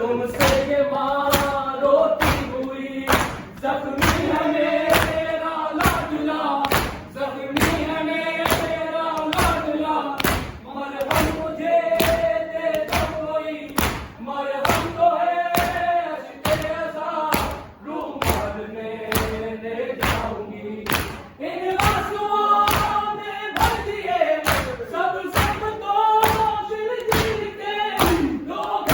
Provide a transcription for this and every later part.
तुमसे ये माँ रोती हुई, जख्मी है मेरा लाडला, जख्मी है मेरा लाडला, मरहम मुझे दे दो कोई, मरहम तो है अश्के अज़ा, रूमाल में ले जाऊंगी। इन आंसुओं ने भर दिए सब सब दोष दिल के, लोग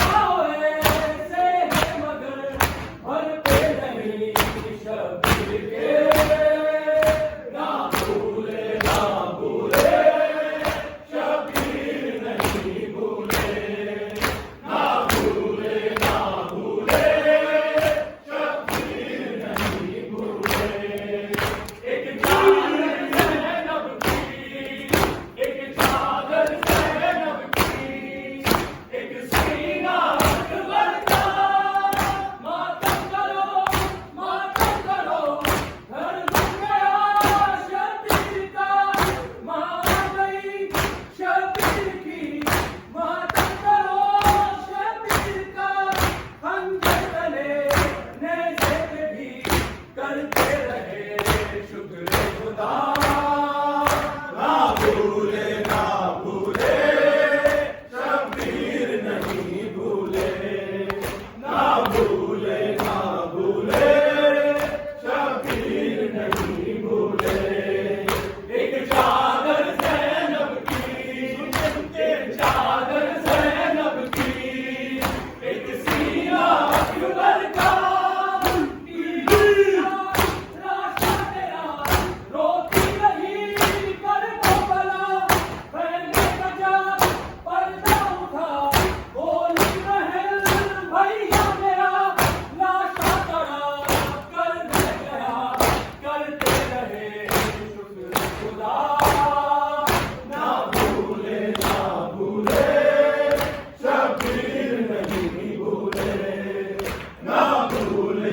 ऐसे हैं मगर भरते नहीं शब्द के। ना भूले शबीर नहीं भूले, ना भूले शबीर नहीं भूले। एक चादर ज़ैनब की, एक चादर ज़ैनब की, एक सीना अकबर का, मातम करो घर बन गया शबीर का, माँ आ गई शबीर की, मातम करो शबीर का, खंजर तले नेज़े पे भी करते रहे शुक्र खुदा। ना भूले शबीर नहीं भूले, ना भूले शबीर नहीं भूले। एक चादर ज़ैनब की, एक चादर ज़ैनब की, एक सीना अकबर का, राशा तेरा रोती रही कर बला, फैलने लगा पर्दा उठा, बोली रहल भैया मेरा, लाशा तड़ा कर गया करते रहे शुक्र खुदा। ना भूले शबीर नहीं भूले, ना भूले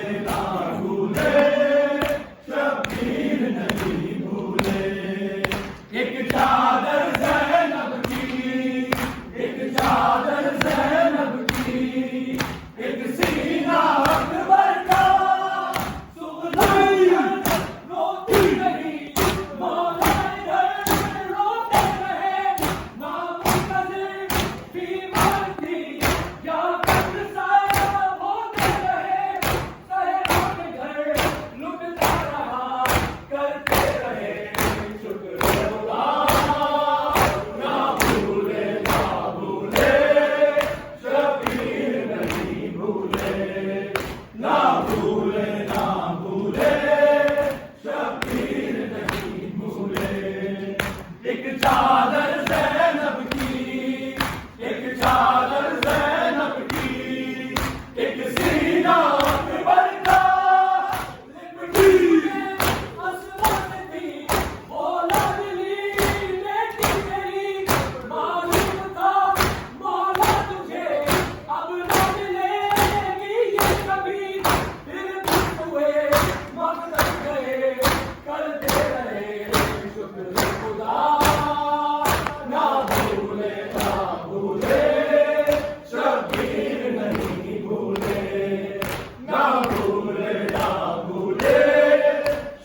शबीर नहीं भूले। एक चादर ज़ैनब की, एक चादर ज़ैनब की, एक सीना अकबर का, सुबह रोती रही मौला इधर रोते रहे, माँ मुंतज़िर बीमार थी या कब्र साहिब होते रहे, साहिबों के घर लुटता रहा करते रहे शुक्र खुदा। ना भूले शबीर नहीं भूले, ना भूले शबीर नहीं भूले। एक चादर ज़ैनब की, एक चादर ज़ैनब की, एक सीना अकबर का, लिपटी आसमान थी मौला दिली बेटी तेरी, मालूम था मौला तुझे अब न मिलेगी ये कभी, फिर खुश हुए मकसद गए करते रहे शुक्र खुदा। ना भूले शबीर नहीं भूले, ना भूले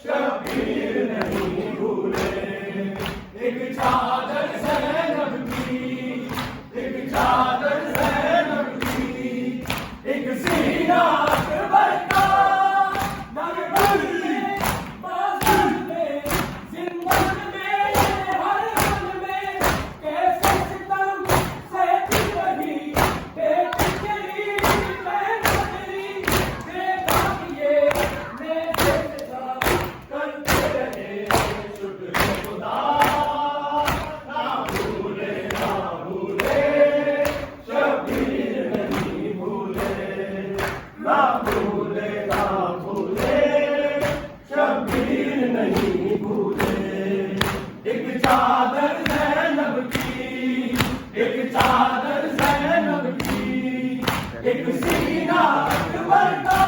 शबीर नहीं भूले। एक चादर ज़ैनब की, एक चादर ज़ैनब की, एक सीना अकबर का, नगर में बाज़ार में ज़िंदगी में हर हाल में, कैसे सितम सहती रही बेटी तेरी बहन तेरी, देखा कि ये नेज़े से था करते रहे शुक्र खुदा। ना भूले शबीर नहीं भूले, ना भूले शबीर नहीं भूले। एक चादर ज़ैनब की, एक चादर ज़ैनब की, एक सीना अकबर का,